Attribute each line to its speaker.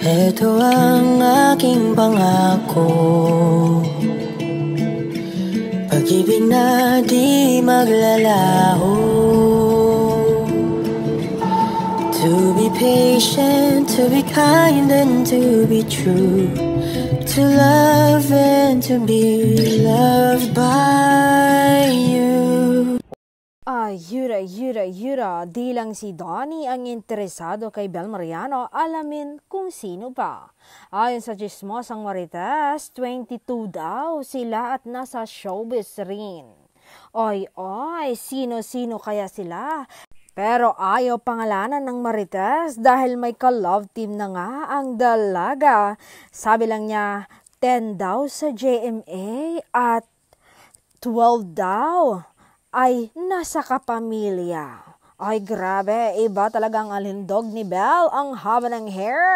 Speaker 1: Ito ang aking pangako, pag-ibig na di maglalaho. To be patient, to be kind and to be true, to love and to be loved by you.
Speaker 2: Yura, di lang si Donnie ang interesado kay Bel Mariano, alamin kung sino pa. Ayon sa chismosang marites, 22 daw sila at nasa showbiz rin. Oy, sino-sino kaya sila? Pero ayaw pangalanan ng marites dahil may ka-love team na nga ang dalaga. Sabi lang niya, 10 daw sa JMA at 12 daw ay nasa kapamilya. Ay grabe, iba talagang alindog ni Belle ang haba ng hair.